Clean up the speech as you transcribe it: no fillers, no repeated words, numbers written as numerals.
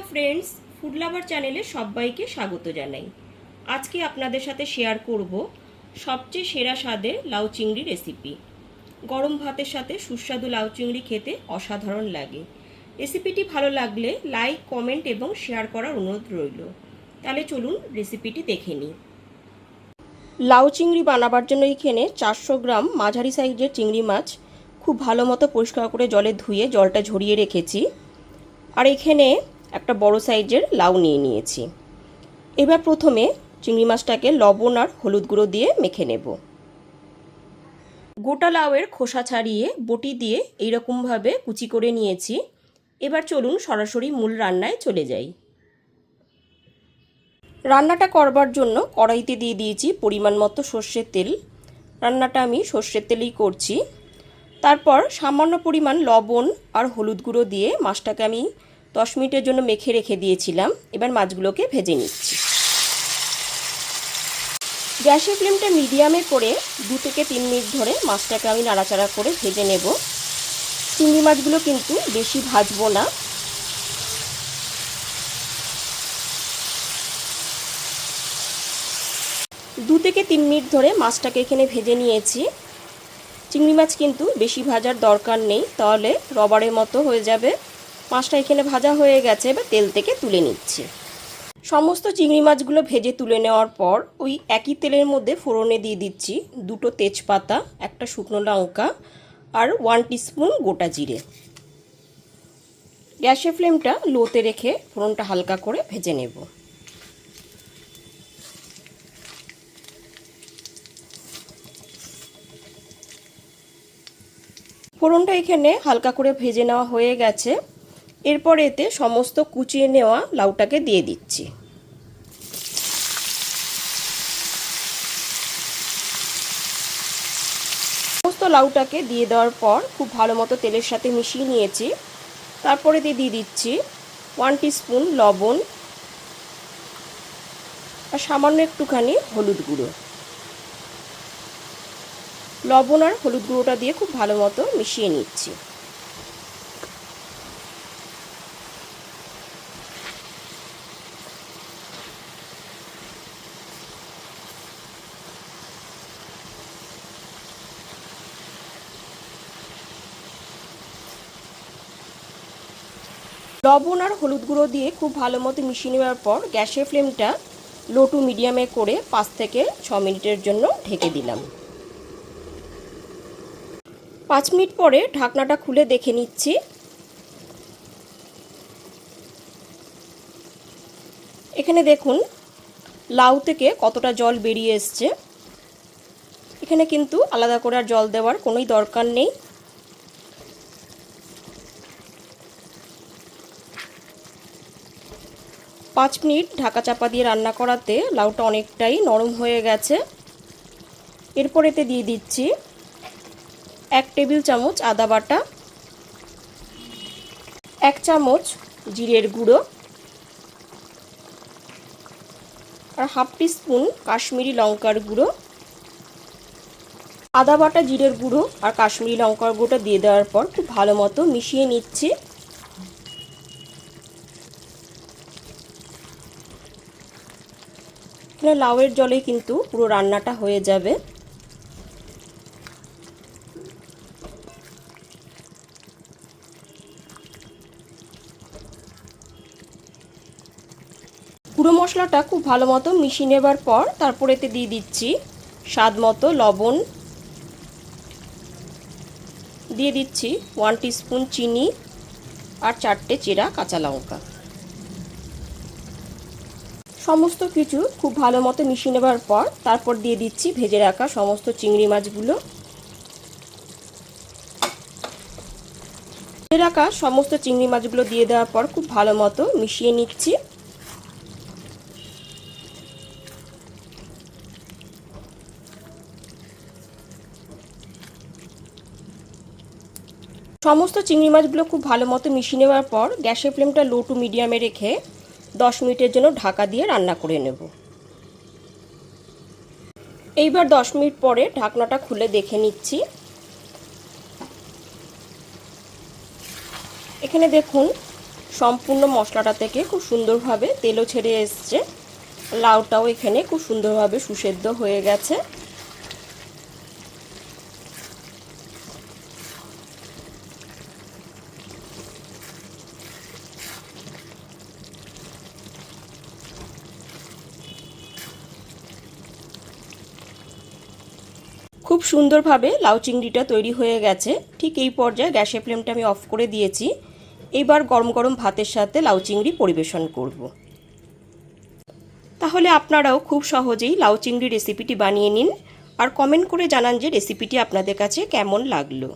Friends, food lover চ্যানেলে সবাইকে স্বাগত জানাই। আজকে আপনাদের সাথে শেয়ার করব সবচেয়ে সেরা স্বাদের লাউ চিংড়ি রেসিপি। গরম ভাতের সাথে সুস্বাদু লাউ চিংড়ি খেতে অসাধারণ লাগে। রেসিপিটি ভালো লাগলে লাইক, কমেন্ট এবং শেয়ার করার অনুরোধ রইল। তাহলে চলুন রেসিপিটি দেখে নিই। লাউ চিংড়ি বানাবার জন্য এখানে 400 গ্রাম মাঝারি সাইজের চিংড়ি মাছ খুব ভালো মতো পরিষ্কার করে জলে ধুয়ে জলটা ঝরিয়ে রেখেছি। আর এখানে একটা বড় সাইজের লাউ নিয়ে নিয়েছি। এবার প্রথমে চিংড়ি মাছটাকে লবণ আর হলুদ গুঁড়ো দিয়ে মেখে নেব। গোটা লাউয়ের খোসা ছাড়িয়ে বটি দিয়ে এইরকমভাবে কুচি করে নিয়েছি। এবার চলুন সরাসরি মূল রান্নায় চলে যাই। রান্নাটা করবার জন্য কড়াইতে দিয়ে দিয়েছি পরিমাণ মতো সর্ষের তেল। রান্নাটা আমি সর্ষের তেলেই করছি। তারপর সামান্য পরিমাণ লবণ আর হলুদ গুঁড়ো দিয়ে মাছটাকে আমি 10 মিনিটের জন্য মেখে রেখে দিয়েছিলাম। এবার মাছগুলোকে ভেজে নিচ্ছি। গ্যাসের ফ্লেমটা মিডিয়ামে করে 2 থেকে 3 মিনিট ধরে মাছটাকে আমি নাড়াচাড়া করে ভেজে নেব। চিংড়ি মাছগুলো কিন্তু বেশি ভাজবো না। দু থেকে 3 মিনিট ধরে মাছটাকে এখানে ভেজে নিয়েছি। চিংড়ি মাছ কিন্তু বেশি ভাজার দরকার নেই, তাহলে রবারের মতো হয়ে যাবে। মাছটা এখানে ভাজা হয়ে গেছে, এবার তেল থেকে তুলে নিচ্ছি। সমস্ত চিংড়ি মাছগুলো ভেজে তুলে নেওয়ার পর ওই একই তেলের মধ্যে ফোড়নে দিয়ে দিচ্ছি 2টো তেজপাতা, একটা শুকনো লঙ্কা আর 1 টিস্পুন গোটা জিরে। গ্যাসের ফ্লেমটা লোতে রেখে ফোড়নটা হালকা করে ভেজে নেব। ফোড়নটা এখানে হালকা করে ভেজে নেওয়া হয়ে গেছে। এরপর এতে সমস্ত কুচিয়ে নেওয়া লাউটাকে দিয়ে দিচ্ছি। সমস্ত লাউটাকে দিয়ে দেওয়ার পর খুব ভালো মতো তেলের সাথে মিশিয়ে নিয়েছি। তারপরে দিয়ে দিচ্ছি 1 টিস্পুন লবণ আর সামান্য একটুখানি হলুদ গুঁড়ো। লবণ আর হলুদ গুঁড়োটা দিয়ে খুব ভালো মতো মিশিয়ে নিচ্ছি। লবণ আর হলুদ গুঁড়ো দিয়ে খুব ভালো মতো মিশিয়ে নেওয়ার পর গ্যাসের ফ্লেমটা লো টু মিডিয়ামে করে 5 থেকে 6 মিনিটের জন্য ঢেকে দিলাম। 5 মিনিট পরে ঢাকনাটা খুলে দেখে নিচ্ছি। এখানে দেখুন লাউ থেকে কতটা জল বেরিয়ে এসছে। এখানে কিন্তু আলাদা করে আর জল দেওয়ার কোনোই দরকার নেই। পাঁচ মিনিট ঢাকা চাপা দিয়ে রান্না করাতে লাউটা অনেকটাই নরম হয়ে গেছে। এরপর এতে দিয়ে দিচ্ছি 1 টেবিল চামচ আদা বাটা, 1 চামচ জিরের গুঁড়ো আর হাফ টিস্পুন কাশ্মীরি লঙ্কার গুঁড়ো। আদা বাটা, জিরের গুঁড়ো আর কাশ্মীরি লঙ্কার গুঁড়োটা দিয়ে দেওয়ার পর খুব ভালো মতো মিশিয়ে নিচ্ছি। এখানে লাউয়ের জলে কিন্তু পুরো রান্নাটা হয়ে যাবে। পুরো মশলাটা খুব ভালো মতো মিশিয়ে নেবার পর তারপর এতে দিয়ে দিচ্ছি স্বাদ মতো লবণ, দিয়ে দিচ্ছি 1 টিস্পুন চিনি আর 4টে চেরা কাঁচা লঙ্কা। সমস্ত কিছু খুব ভালো মতো মিশিয়ে নেবার পর তারপর দিয়ে দিচ্ছি ভেজে রাখা সমস্ত চিংড়ি মাছগুলো। ভেজে রাখা সমস্ত চিংড়ি মাছগুলো দিয়ে দেওয়ার পর খুব ভালো মতো মিশিয়ে নিচ্ছি। সমস্ত চিংড়ি মাছগুলো খুব ভালো মতো মিশিয়ে নেওয়ার পর গ্যাসের ফ্লেমটা লো টু মিডিয়ামে রেখে 10 মিনিটের জন্য ঢাকা দিয়ে রান্না করে নেব। এইবার 10 মিনিট পরে ঢাকনাটা খুলে দেখে নিচ্ছি। এখানে দেখুন সম্পূর্ণ মশলাটা থেকে খুব সুন্দরভাবে তেলও ছেড়ে এসছে। লাউটাও এখানে খুব সুন্দরভাবে সুসেদ্ধ হয়ে গেছে। খুব সুন্দরভাবে লাউ চিংড়িটা তৈরি হয়ে গেছে। ঠিক এই পর্যায়ে গ্যাসের ফ্লেমটা আমি অফ করে দিয়েছি। এবার গরম গরম ভাতের সাথে লাউ চিংড়ি পরিবেশন করব। তাহলে আপনারাও খুব সহজেই লাউ চিংড়ি রেসিপিটি বানিয়ে নিন আর কমেন্ট করে জানান যে রেসিপিটি আপনাদের কাছে কেমন লাগলো।